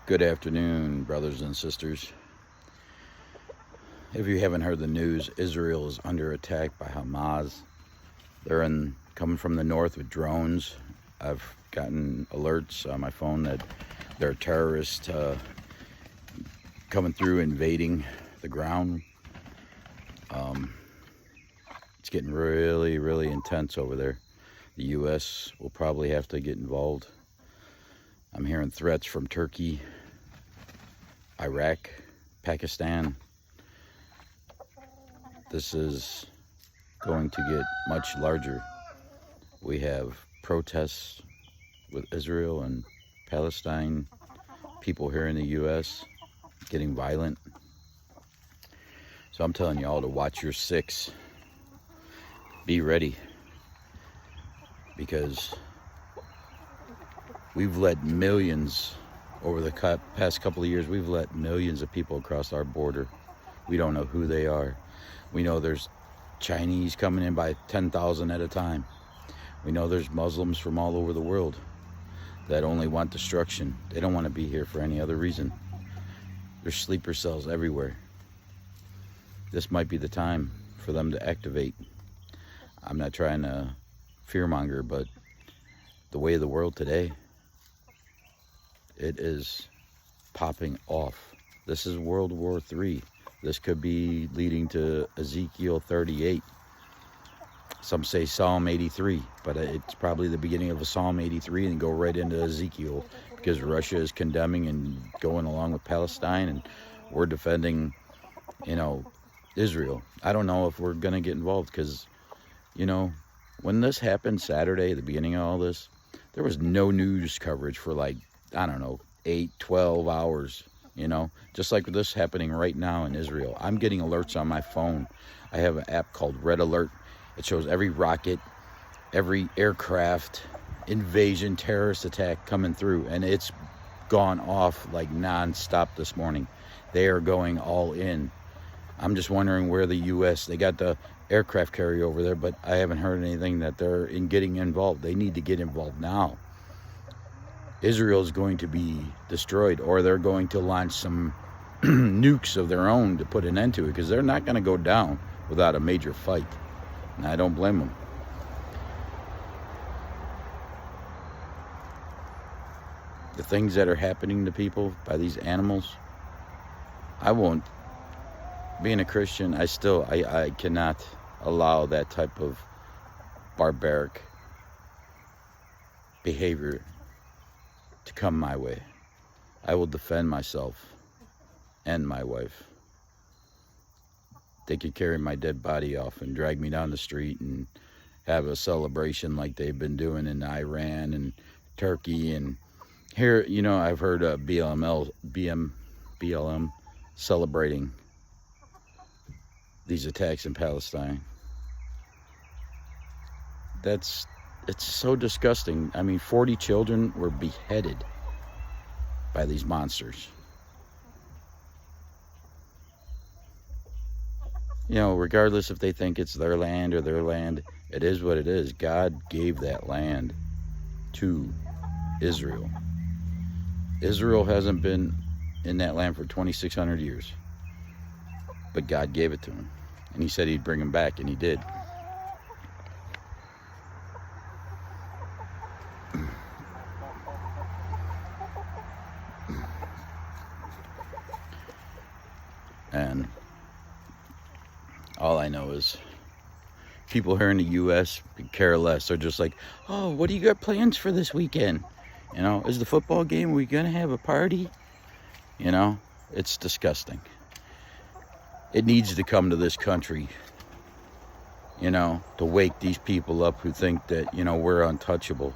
Good afternoon, brothers and sisters. If you haven't heard the news, Israel is under attack by Hamas. They're coming from the north with drones. I've gotten alerts on my phone that there are terrorists coming through, invading the ground. It's getting really, really intense over there. The U.S. will probably have to get involved. I'm hearing threats from Turkey, Iraq, Pakistan. This is going to get much larger. We have protests with Israel and Palestine, people here in the U.S. getting violent. So I'm telling you all to watch your six. Be ready, because we've let millions, over the past couple of years, we've let millions of people across our border. We don't know who they are. We know there's Chinese coming in by 10,000 at a time. We know there's Muslims from all over the world that only want destruction. They don't want to be here for any other reason. There's sleeper cells everywhere. This might be the time for them to activate. I'm not trying to fearmonger, but the way of the world today, it is popping off. This is World War III. This could be leading to Ezekiel 38. Some say Psalm 83, but it's probably the beginning of a Psalm 83 and go right into Ezekiel, because Russia is condemning and going along with Palestine, and we're defending, Israel. I don't know if we're going to get involved, because, when this happened Saturday, the beginning of all this, there was no news coverage for 8, 12 hours, just like this happening right now in Israel. I'm getting alerts on my phone. I have an app called Red Alert. It shows every rocket, every aircraft, invasion, terrorist attack coming through, and it's gone off like non-stop this morning. They are going all in. I'm just wondering where the U.S., they got the aircraft carrier over there, but I haven't heard anything that they're getting involved. They need to get involved now. Israel is going to be destroyed, or they're going to launch some nukes of their own to put an end to it, because they're not going to go down without a major fight. And I don't blame them. The things that are happening to people by these animals, I won't. Being a Christian, I cannot allow that type of barbaric behavior to come my way. I will defend myself and my wife. They could carry my dead body off and drag me down the street and have a celebration like they've been doing in Iran and Turkey. And here, I've heard BLM celebrating these attacks in Palestine. It's so disgusting. 40 children were beheaded by these monsters. Regardless if they think it's their land or their land, it is what it is. God gave that land to Israel. Israel hasn't been in that land for 2,600 years, but God gave it to him, and he said he'd bring him back, and he did. And all I know is people here in the U.S. could care less. They're just like, oh, what do you got plans for this weekend? Is the football game, are we going to have a party? It's disgusting. It needs to come to this country, to wake these people up who think that, we're untouchable.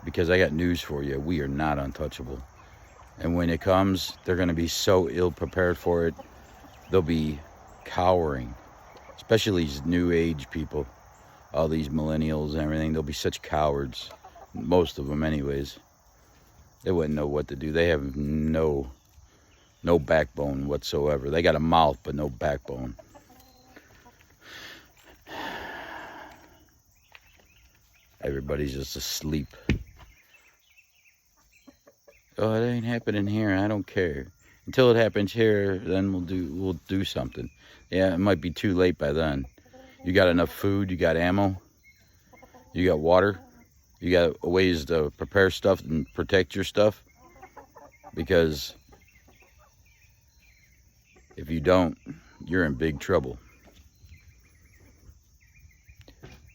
Because I got news for you. We are not untouchable. And when it comes, they're going to be so ill prepared for it. They'll be cowering. Especially these new age people. All these millennials and everything. They'll be such cowards. Most of them anyways. They wouldn't know what to do. They have no backbone whatsoever. They got a mouth, but no backbone. Everybody's just asleep. oh, it ain't happening here. I don't care. Until it happens here, then we'll do something. Yeah, it might be too late by then. You got enough food, you got ammo, you got water, you got ways to prepare stuff and protect your stuff. Because if you don't, you're in big trouble.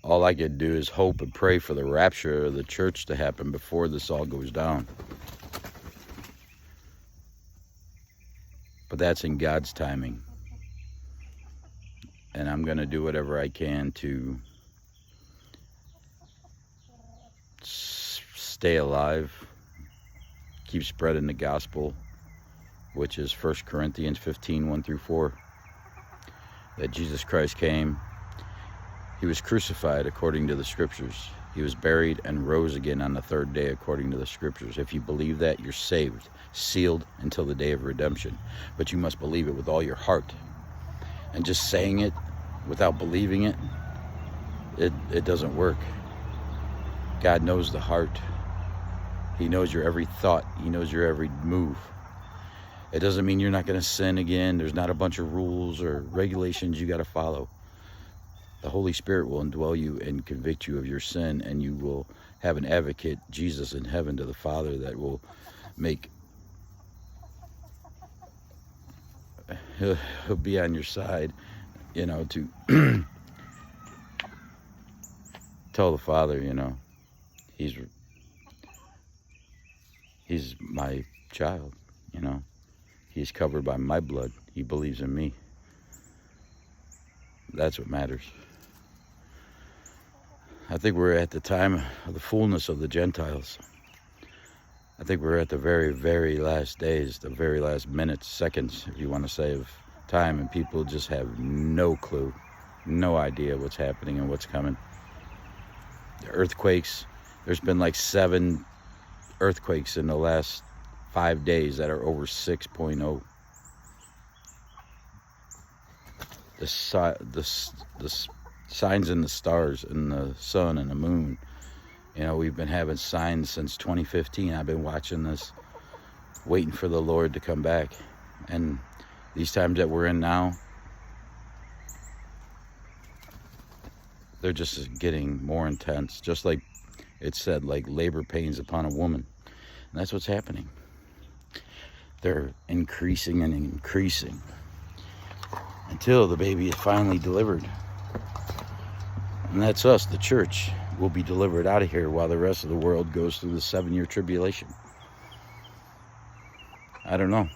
All I could do is hope and pray for the rapture of the church to happen before this all goes down. But that's in God's timing. And I'm going to do whatever I can to stay alive, keep spreading the gospel, which is 1 Corinthians 15, 1 through 4. That Jesus Christ came. He was crucified according to the scriptures. He was buried and rose again on the third day according to the scriptures. If you believe that, you're saved, sealed until the day of redemption. But you must believe it with all your heart. And just saying it without believing it, it doesn't work. God knows the heart. He knows your every thought. He knows your every move. It doesn't mean you're not going to sin again. There's not a bunch of rules or regulations you got to follow. The Holy Spirit will indwell you and convict you of your sin, and you will have an advocate, Jesus, in heaven to the Father, that will make, he'll be on your side, you know, to tell the Father, you know, he's my child, you know. He's covered by my blood. He believes in me. That's what matters. I think we're at the time of the fullness of the Gentiles. I think we're at the very, very last days, the very last minutes, seconds, if you want to say, of time, and people just have no clue, no idea what's happening and what's coming. The earthquakes, there's been like 7 earthquakes in the last 5 days that are over 6.0. The signs in the stars and the sun and the moon, you know, we've been having signs since 2015. I've been watching this, waiting for the Lord to come back. And these times that we're in now, they're just getting more intense. Just like it said, like labor pains upon a woman. And that's what's happening. They're increasing and increasing until the baby is finally delivered. And that's us, the church, will be delivered out of here while the rest of the world goes through the 7-year tribulation. I don't know.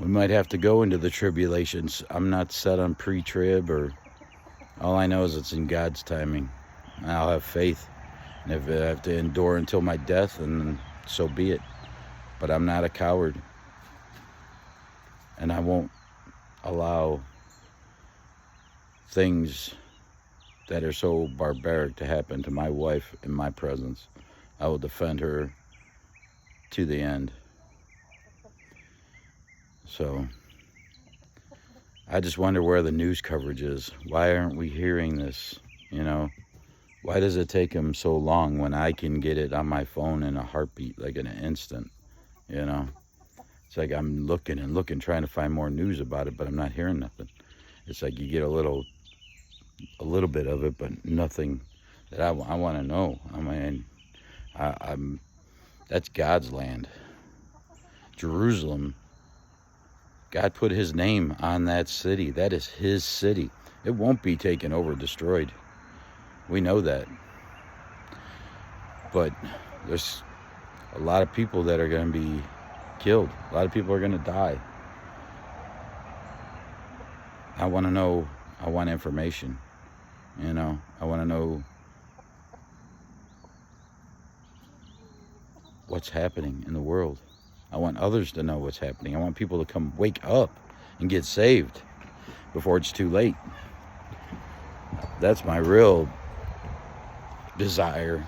We might have to go into the tribulations. I'm not set on pre-trib, or all I know is it's in God's timing. I'll have faith. And if I have to endure until my death, then so be it. But I'm not a coward. And I won't allow things that are so barbaric to happen to my wife in my presence. I will defend her to the end. So I just wonder where the news coverage is. Why aren't we hearing this? You know, why does it take them so long when I can get it on my phone in a heartbeat, like in an instant? You know, it's like I'm looking and looking, trying to find more news about it, but I'm not hearing nothing. It's like you get a little bit of it, but nothing that I want to know. I mean, I'm that's God's land. Jerusalem, God put his name on that city. That is his city. It won't be taken over, destroyed. We know that. But there's a lot of people that are going to be killed. A lot of people are going to die. I want to know. I want information. You know, I want to know what's happening in the world. I want others to know what's happening. I want people to come wake up and get saved before it's too late. That's my real desire.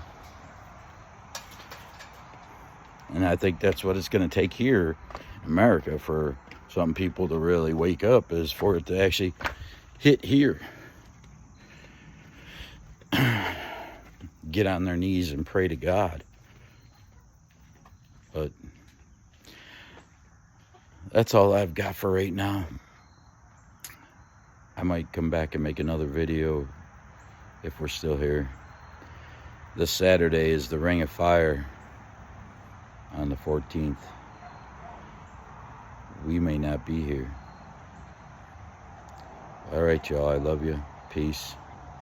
And I think that's what it's going to take here in America for some people to really wake up, is for it to actually hit here. Get on their knees and pray to God. But that's all I've got for right now. I might come back and make another video if we're still here. This Saturday is the Ring of Fire on the 14th. We may not be here. All right, y'all. I love you. Peace.